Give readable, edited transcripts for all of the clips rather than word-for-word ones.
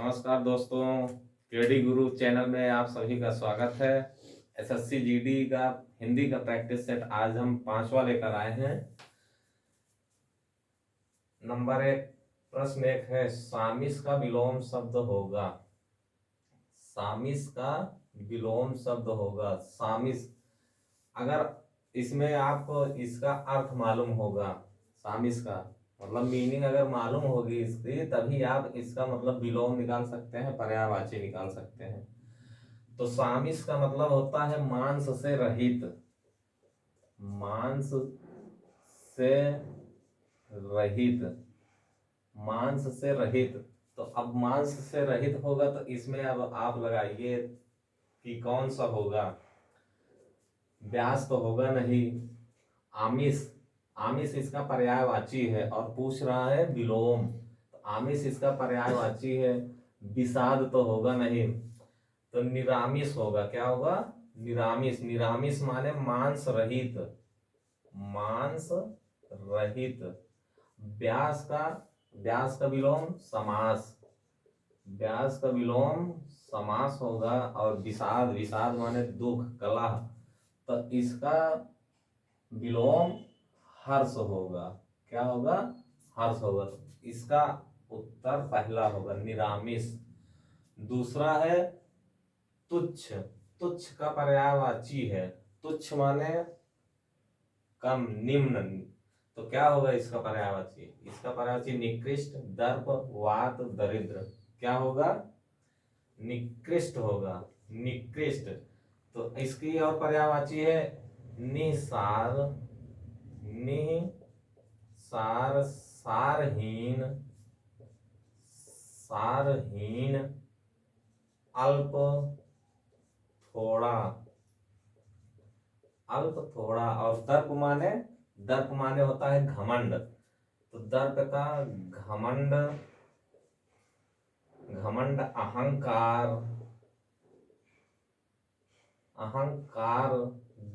नमस्कार दोस्तों, केडी गुरु चैनल में आप सभी का स्वागत है। एसएससी जीडी का हिंदी का प्रैक्टिस सेट आज हम 5वां लेकर आए हैं। नंबर 1 प्रश्न 1 है, सामिस का विलोम शब्द होगा। सामिस का विलोम शब्द होगा। सामिस, अगर इसमें आप इसका अर्थ मालूम होगा, सामिस का मतलब मीनिंग अगर मालूम होगी इसकी, तभी आप इसका मतलब विलोम निकाल सकते हैं, पर्यायवाची निकाल सकते हैं। तो सामिस का मतलब होता है मांस से रहित। मांस से रहित, मांस से रहित। तो अब मांस से रहित होगा तो इसमें अब आप लगाइए कि कौन सा होगा। व्यास तो होगा नहीं। आमिष, आमिष इसका पर्यायवाची है और पूछ रहा है विलोम, तो आमिष इसका पर्यायवाची है। विषाद तो होगा नहीं, तो निरामिष होगा। क्या होगा? निरामिष। निरामिष माने मांस रहित, मांस रहित। व्यास का, व्यास का विलोम समास, व्यास का विलोम समास होगा। और विषाद, विषाद माने दुख, कलह, तो इसका विलोम हर्ष होगा। क्या होगा? हर्ष होगा। तो इसका उत्तर पहला होगा, निरामिष। दूसरा है तुच्छ। तुच्छ का पर्यायवाची है। तुच्छ माने कम, निम्न। तो क्या होगा इसका पर्यायवाची? इसका पर्यायवाची निकृष्ट, दर्प, वात, दरिद्र। क्या होगा? निकृष्ट होगा, निकृष्ट। तो इसकी और पर्यायवाची है निसार, निसार, सारहीन, सारहीन, अल्प, थोड़ा, अल्प थोड़ा। और दर्प माने, दर्प माने होता है घमंड। तो दर्प का घमंड, घमंड, अहंकार, अहंकार,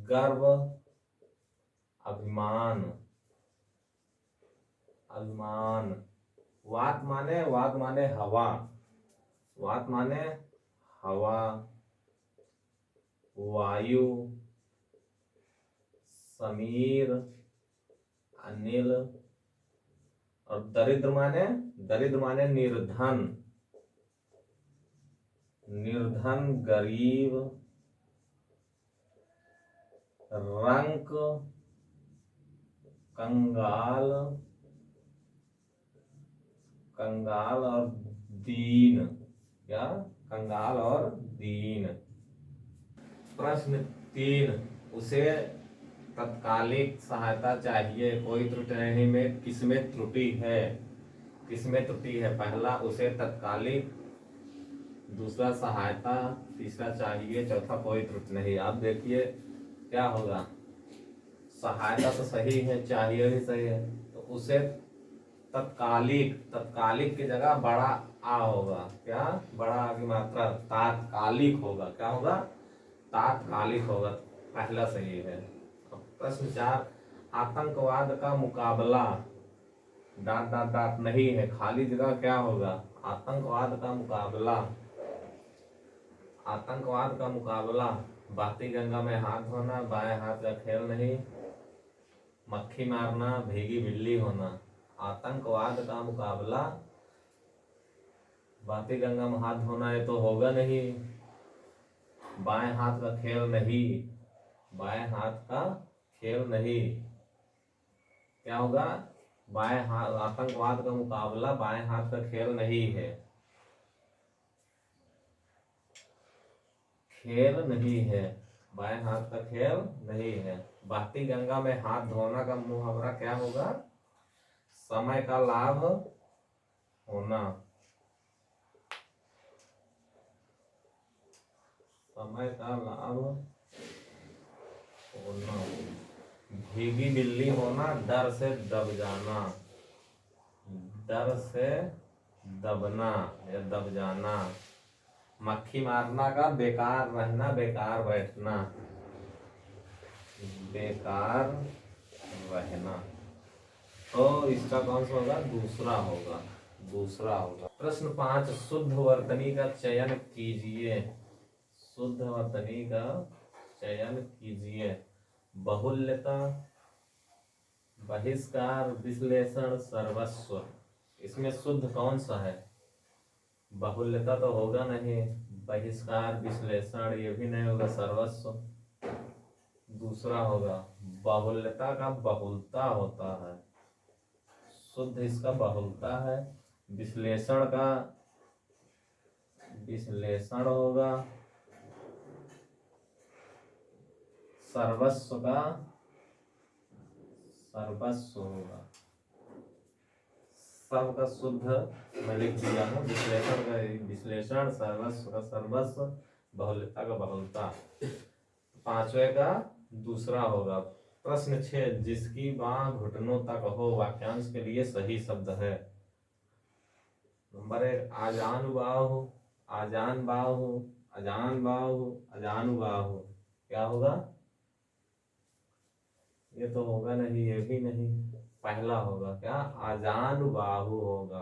गर्व, अभिमान, अभिमान। वात माने, वात माने हवा, वात माने हवा, वायु, समीर, अनिल। और दरिद्र माने, दरिद्र माने निर्धन, निर्धन, गरीब, रंक, कंगाल, कंगाल और दीन। क्या? कंगाल और दीन। प्रश्न 3, उसे तत्कालिक सहायता चाहिए, कोई त्रुटि नहीं में किसमें त्रुटि है? किसमें त्रुटि है? पहला उसे तत्कालिक, दूसरा सहायता, तीसरा चाहिए, चौथा कोई त्रुटि नहीं। आप देखिए क्या होगा। सहायता तो सही है, चाहिए भी सही है। तो उसे तत्कालिक, तत्कालिक की जगह बड़ा आ होगा। क्या? बड़ा आ की मात्रा, तात्कालिक होगा। क्या होगा? तात्कालिक होगा। पहला सही है। प्रश्न 4, आतंकवाद का मुकाबला, डाट डाट डाट नहीं है, खाली जगह क्या होगा? आतंकवाद का मुकाबला, आतंकवाद का मुकाबला। बहती गंगा में हाथ धोना, बाएं हाथ का खेल नहीं, मक्खी मारना, भीगी बिल्ली होना। आतंकवाद का मुकाबला, बहती गंगा में हाथ धोना ये तो होगा नहीं, बाएं हाथ का खेल नहीं, बाएं हाथ का खेल नहीं। क्या होगा? बाएं हाथ, आतंकवाद का मुकाबला बाएं हाथ का खेल नहीं है, खेल नहीं है, बाएं हाथ का खेल नहीं है। बहती गंगा में हाथ धोना का मुहावरा क्या होगा? समय का लाभ होना, समय का लाभ होना। भीगी बिल्ली होना, डर से दब जाना, डर से दबना या दब जाना। मक्खी मारना का बेकार रहना, बेकार बैठना, बेकार रहना। तो इसका कौन सा होगा? दूसरा होगा, दूसरा होगा। प्रश्न 5, शुद्ध वर्तनी का चयन कीजिए। शुद्ध वर्तनी का चयन कीजिए। बहुल्यता, बहिष्कार, विश्लेषण, सर्वस्व। इसमें शुद्ध कौन सा है? बहुल्यता तो होगा नहीं, बहिष्कार, विश्लेषण ये भी नहीं होगा, सर्वस्व दूसरा होगा। बहुल्यता का बहुलता होता है, शुद्ध इसका बहुलता है। विश्लेषण का विश्लेषण होगा। सर्वस्व का सर्वस्व होगा। सबका शुद्ध मैं लिख दिया हूँ। विश्लेषण का विश्लेषण, सर्वस्व का सर्वस्व, बहुलता का बहुलता। पांचवे का दूसरा होगा। प्रश्न 6, जिसकी बाह घुटनों तक हो वाक्यांश के लिए सही शब्द है। नंबर 1, आजानुबाहु, आजानबाहु, अजानबाहु, अजानुबाहु। क्या होगा? ये तो होगा नहीं, ये भी नहीं। पहला होगा क्या? आजानुबाहु होगा।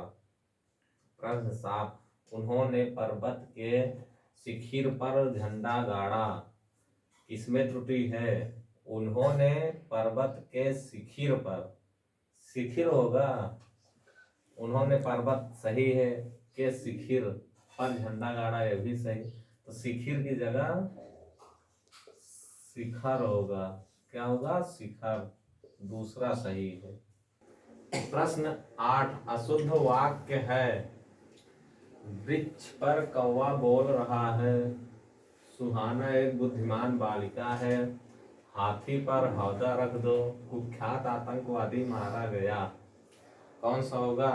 प्रश्न 7, उन्होंने पर्वत के शिखर पर झंडा गाड़ा। किसमें त्रुटि है? उन्होंने पर्वत के शिखर पर, शिखर होगा। उन्होंने पर्वत सही है, के शिखर पर झंडा गाड़ा ये भी सही। तो शिखर की जगह शिखर होगा। क्या होगा? शिखर दूसरा सही है। प्रश्न 8, अशुद्ध वाक्य है। वृक्ष पर कौवा बोल रहा है। सुहाना एक बुद्धिमान बालिका है। हाथी पर हौदा रख दो। कुख्यात आतंकवादी मारा गया। कौन सा होगा?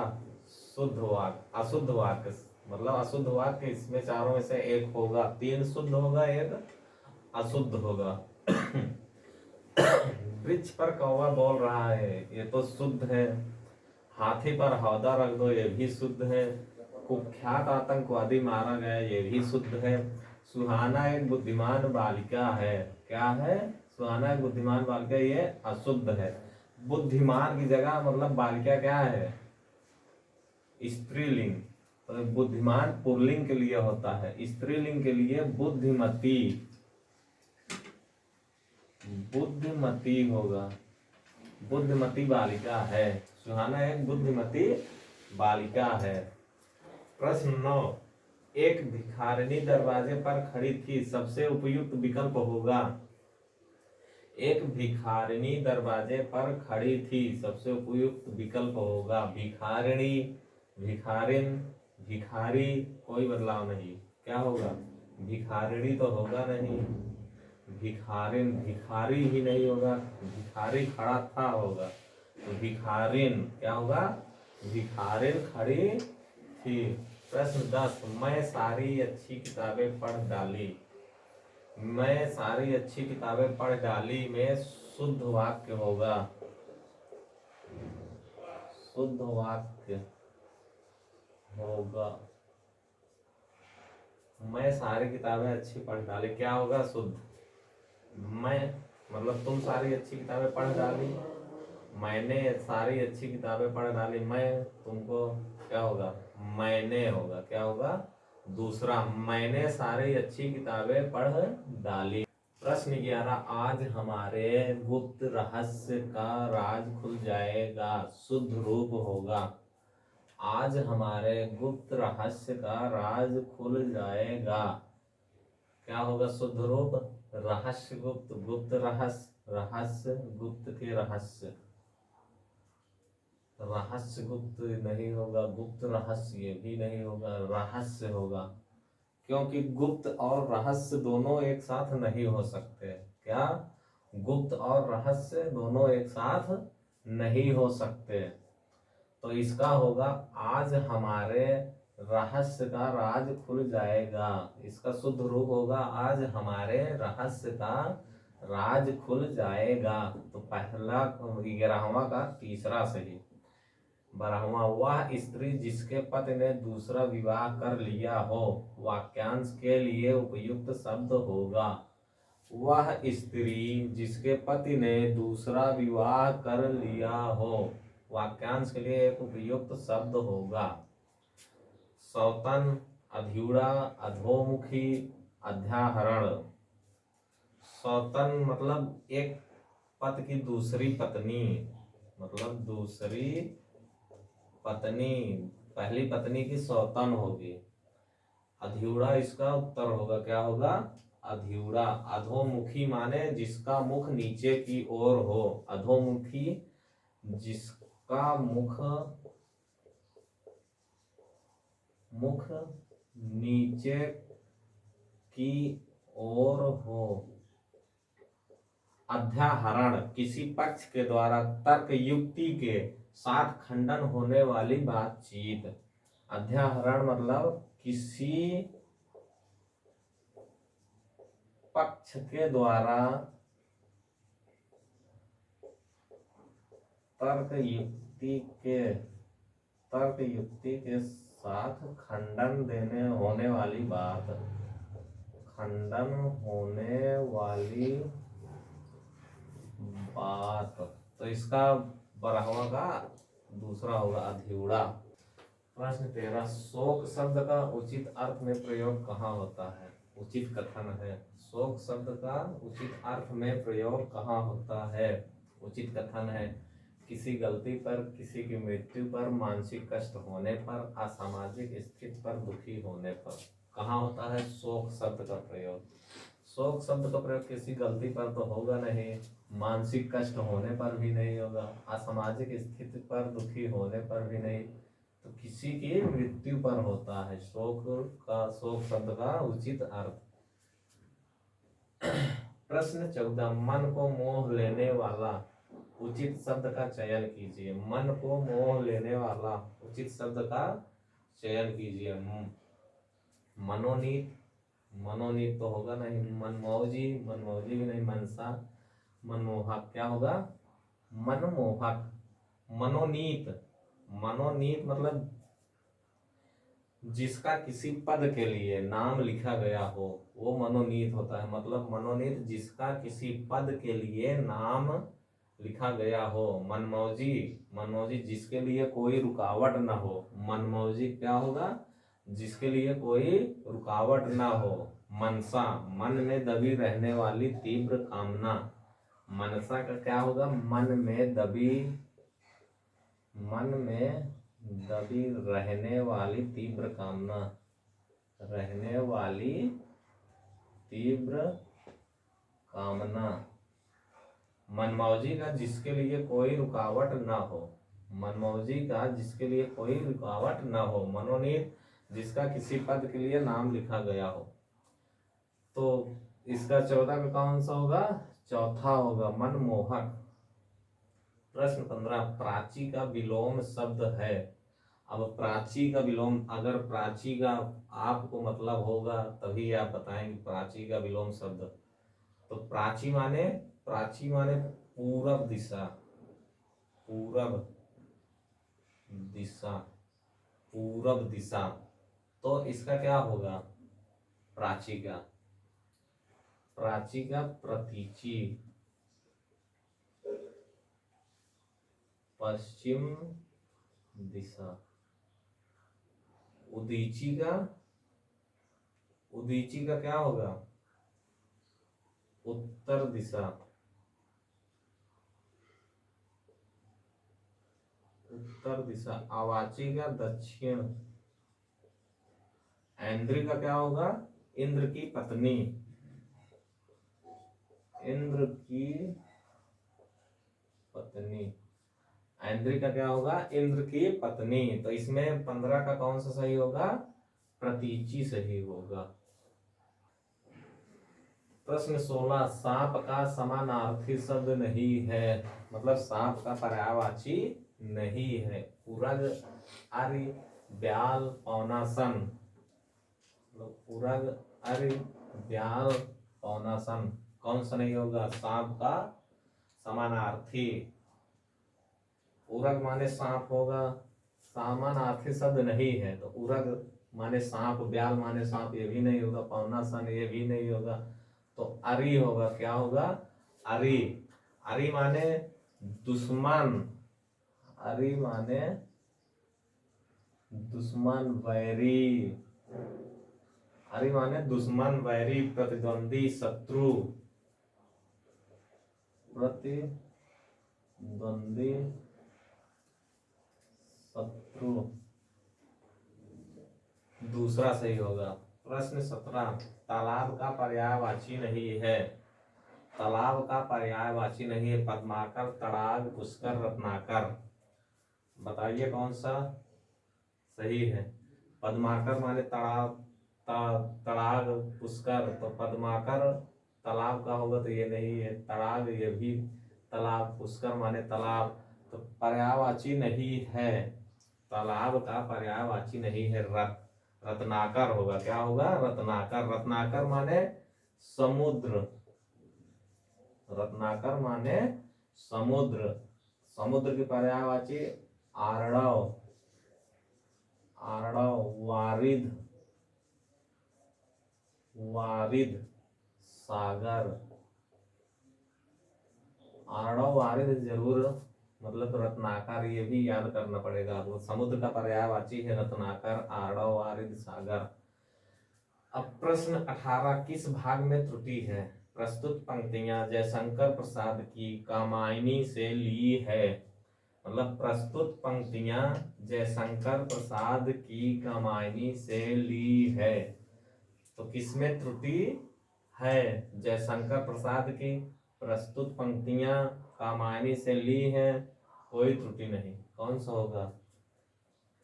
शुद्ध वाक्य। अशुद्ध वाक्य मतलब अशुद्ध वाक्य इसमें चारों में से एक होगा। 3 शुद्ध होगा, एक अशुद्ध होगा। वृक्ष पर कौवा बोल रहा है, ये तो शुद्ध है। हाथी पर हौदा रख दो, ये भी शुद्ध है। कुख्यात आतंकवादी मारा गया, ये भी शुद्ध है। सुहाना एक बुद्धिमान बालिका है। क्या है? सुहाना एक बुद्धिमान बालिका, ये अशुद्ध है। बुद्धिमान की जगह मतलब बालिका क्या है? स्त्रीलिंग। तो बुद्धिमान पुल्लिंग के लिए होता है, स्त्रीलिंग के लिए बुद्धिमती, बुद्धिमती होगा। बुद्धिमती बालिका है। सुहाना एक बुद्धिमती बालिका है। प्रश्न 9, एक भिखारिनी दरवाजे पर खड़ी थी, सबसे उपयुक्त विकल्प होगा। एक भिखारिनी दरवाजे पर खड़ी थी, सबसे उपयुक्त विकल्प होगा। भिखारिणी, भिखारिन, भिखारी, कोई बदलाव नहीं। क्या होगा? भिखारिणी तो होगा नहीं। भिखारिन, भिखारी ही नहीं होगा। भिखारी खड़ा था होगा। तो भिखारिन क्या होगा? भिखारिन खड़ी थी। प्रश्न 10, मैं सारी अच्छी किताबें पढ़ डाली। मैं सारी अच्छी किताबें पढ़ डाली में शुद्ध वाक्य होगा। शुद्ध वाक्य होगा। मैं सारी किताबें अच्छी पढ़ डाली, क्या होगा? शुद्ध। मैं मतलब तुम सारी अच्छी किताबें पढ़ डाली, मैंने सारी अच्छी किताबें पढ़ डाली। मैं तुमको क्या होगा? मैंने होगा। क्या होगा? दूसरा, मैंने सारी अच्छी किताबें पढ़ डाली। प्रश्न 11, आज हमारे गुप्त रहस्य का राज खुल जाएगा। शुद्ध रूप होगा। आज हमारे गुप्त रहस्य का राज खुल जाएगा। क्या होगा? शुद्ध रूप। रहस्य गुप्त, गुप्त रहस्य, रहस्य गुप्त के रहस्य, रहस्य गुप्त नहीं होगा। गुप्त रहस्य ये भी नहीं होगा, रहस्य होगा। क्योंकि गुप्त और रहस्य दोनों एक साथ नहीं हो सकते। क्या? गुप्त और रहस्य दोनों एक साथ नहीं हो सकते। तो इसका होगा आज हमारे रहस्य का राज खुल जाएगा। इसका शुद्ध रूप होगा आज हमारे रहस्य का राज खुल जाएगा। तो पहला 11वां का तीसरा सही। 12वां, वह स्त्री जिसके पति ने दूसरा विवाह कर लिया हो, वाक्यांश के लिए उपयुक्त शब्द होगा। वह स्त्री जिसके पति ने दूसरा विवाह कर लिया हो, वाक्यांश के लिए एक उपयुक्त शब्द होगा। सौतन, अध्यूड़ा, अधोमुखी, अध्याहरण। सौतन मतलब एक पति की दूसरी पत्नी, मतलब दूसरी पत्नी, पहली पत्नी की सौतन होगी। अध्यूड़ा इसका उत्तर होगा, क्या होगा? अध्यूड़ा। अधोमुखी माने जिसका मुख नीचे की ओर हो। अधोमुखी जिसका मुख नीचे की ओर हो। अध्याहरण किसी पक्ष के द्वारा तर्क युक्ति के साथ खंडन होने वाली बातचीत। अध्याहरण मतलब किसी पक्ष के द्वारा तर्क युक्ति के साथ खंडन देने होने वाली बात, खंडन होने वाली बात। तो इसका बराबर का दूसरा होगा अध्यूड़ा। प्रश्न 13, शोक शब्द का उचित अर्थ में प्रयोग कहाँ होता है? उचित कथन है। शोक शब्द का उचित अर्थ में प्रयोग कहाँ होता है? उचित कथन है। किसी गलती पर, किसी की मृत्यु पर, मानसिक कष्ट होने पर, असामाजिक स्थिति पर, दुखी होने पर। कहाँ होता है शोक शब्द का प्रयोग? शोक शब्द का प्रयोग किसी गलती पर तो होगा नहीं, मानसिक कष्ट होने पर भी नहीं होगा, असामाजिक स्थिति पर, दुखी होने पर भी नहीं, तो किसी की मृत्यु पर होता है शोक शब्द का उचित अर्थ। प्रश्न 14, मन को मोह लेने वाला उचित शब्द का चयन कीजिए। मन को मोह लेने वाला उचित शब्द का चयन कीजिए। मनोनीत, मनोनीत तो होगा नहीं। मनमौजी, मनमौजी भी नहीं। मनसा, मनमोहक, क्या होगा? मनमोहक। मनोनीत, मनोनीत मतलब जिसका किसी पद के लिए नाम लिखा गया हो वो मनोनीत होता है। मतलब मनोनीत जिसका किसी पद के लिए नाम लिखा गया हो। मनमौजी, मनमौजी जिसके लिए कोई रुकावट ना हो। मनमौजी क्या होगा? जिसके लिए कोई रुकावट ना हो। मनसा, मन में दबी रहने वाली तीव्र कामना। मनसा का क्या होगा? मन में दबी रहने वाली तीव्र कामना, रहने वाली तीव्र कामना। मनमौजी का जिसके लिए कोई रुकावट ना हो। मनमौजी का जिसके लिए कोई रुकावट ना हो। मनोनीत जिसका किसी पद के लिए नाम लिखा गया हो। तो इसका 14 का कौन सा होगा? चौथा होगा मनमोहक। प्रश्न 15, प्राची का विलोम शब्द है। अब प्राची का विलोम, अगर प्राची का आपको मतलब होगा तभी आप बताएंगे प्राची का विलोम शब्द। तो प्राची माने पूरब दिशा, पूरब दिशा, पूरब दिशा। तो इसका क्या होगा? प्राची का प्रतीची, पश्चिम दिशा। उदीची का क्या होगा? उत्तर दिशा, उत्तर दिशा। अवाची का दक्षिण। ऐन्द्री का क्या होगा? इंद्र की पत्नी, इंद्र की पत्नी। ऐन्द्री का क्या होगा? इंद्र की पत्नी। तो इसमें 15 का कौन सा सही होगा? प्रतीची सही होगा। प्रश्न 16, सांप का समानार्थी शब्द नहीं है। मतलब सांप का पर्यायवाची नहीं है। उरग, आर्य, ब्याल, पौनासन। उरग, आर्य, ब्याल, पौनासन कौन सा नहीं होगा? सांप का समानार्थी। उरग माने सांप होगा, समानार्थी शब्द नहीं है। तो उरग माने सांप, ब्याल माने सांप, ये भी नहीं होगा। पौनासन ये भी नहीं होगा। तो अरि होगा, क्या होगा? अरि। अरि माने दुश्मन, अरि माने दुश्मन वैरी, अरे माने दुश्मन वैरी प्रतिद्वंदी शत्रु, प्रतिद्वंदी शत्रु, दूसरा सही होगा। प्रश्न 17, तालाब का पर्यायवाची नहीं है, तालाब का पर्यायवाची नहीं है, पद्माकर, तड़ाग, पुष्कर, रत्नाकर, बताइए कौन सा सही है। पद्माकर माने तालाब, तड़ाग, पुष्कर, तो पद्माकर तालाब का होगा तो ये नहीं है, तड़ाग ये भी तालाब, पुष्कर माने तालाब, तो पर्यायवाची नहीं है, तालाब का पर्यायवाची नहीं है, रत्नाकर होगा। क्या होगा? रत्नाकर। रत्नाकर माने समुद्र, रत्नाकर माने समुद्र, समुद्र की पर्यायवाची आर्णव, आर्णव, वारिध, वारिध, सागर, आर्णव वारिध जरूर, मतलब रत्नाकर ये भी याद करना पड़ेगा। वो समुद्र का पर्यायवाची है रत्नाकर, आर्णव, वारिध, सागर। अब प्रश्न 18, किस भाग में त्रुटि है? प्रस्तुत पंक्तियां जयशंकर प्रसाद की कामायनी से ली है, मतलब प्रस्तुत पंक्तियां जयशंकर प्रसाद की कामायनी से ली है, तो किसमें त्रुटि है? जयशंकर प्रसाद की प्रस्तुत पंक्तियां कामायनी से ली है, कोई त्रुटि नहीं। कौन सा होगा?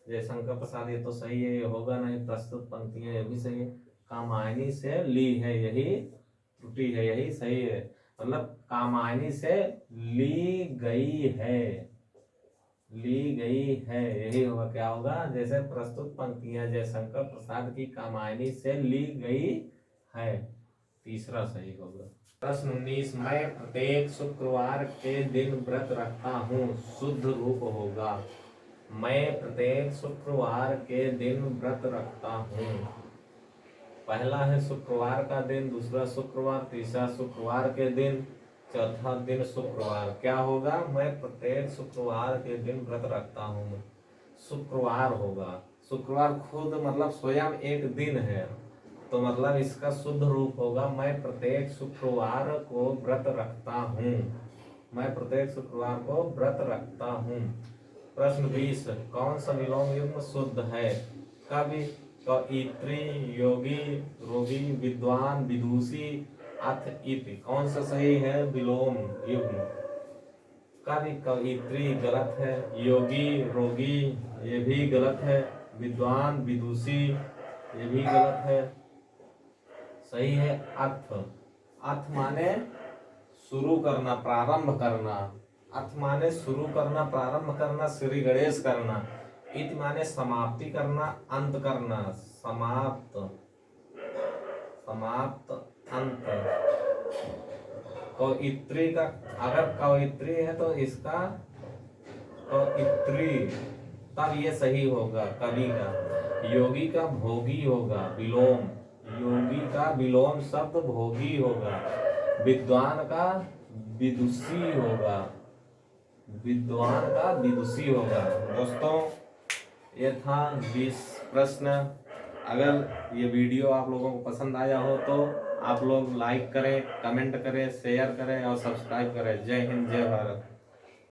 जयशंकर प्रसाद ये तो सही है, ये होगा नहीं। प्रस्तुत पंक्तियां ये भी सही है, कामायनी से ली है यही त्रुटि है, यही सही है, मतलब कामायनी से ली गई है, ली गई है यही होगा। क्या होगा? जैसे प्रस्तुत पंक्तियां जयशंकर प्रसाद की कामायनी से ली गई है, तीसरा सही होगा। प्रश्न 19, मैं प्रत्येक शुक्रवार के दिन व्रत रखता हूँ, शुद्ध रूप होगा। मैं प्रत्येक शुक्रवार के दिन व्रत रखता हूँ, पहला है शुक्रवार का दिन, दूसरा शुक्रवार, तीसरा शुक्रवार के दिन, चौथा दिन शुक्रवार। क्या होगा? मैं प्रत्येक शुक्रवार के दिन व्रत रखता हूँ, शुक्रवार होगा। शुक्रवार खुद मतलब स्वयं एक दिन है, तो मतलब इसका शुद्ध रूप होगा मैं प्रत्येक शुक्रवार को व्रत रखता हूँ, मैं प्रत्येक शुक्रवार को व्रत रखता हूँ। प्रश्न 20, कौन सा विलोम युग्म शुद्ध है? कवि, कवित्री, योगी, रोगी, विद्वान, विदुषी, अथ, इति, कौन सा सही है विलोम युग्म? कवि, कवित्री गलत है, योगी, रोगी ये भी गलत है, विद्वान, विदुषी ये भी गलत है, सही है अर्थ। अर्थ माने शुरू करना, प्रारंभ करना, अर्थ माने शुरू करना, प्रारंभ करना, श्री गणेश करना। इत माने समाप्ति करना, अंत करना, समाप्त, समाप्त, अंत। कवित्री का अगर कवित्री है तो इसका कवित्री, तब ये सही होगा कवि का। योगी का भोगी होगा, विलोम, योगी का विलोम शब्द भोगी होगा। विद्वान का विदुषी होगा, विद्वान का विदुषी होगा। दोस्तों ये था 20 प्रश्न। अगर ये वीडियो आप लोगों को पसंद आया हो तो आप लोग लाइक करें, कमेंट करें, शेयर करें और सब्सक्राइब करें। जय हिंद, जय भारत।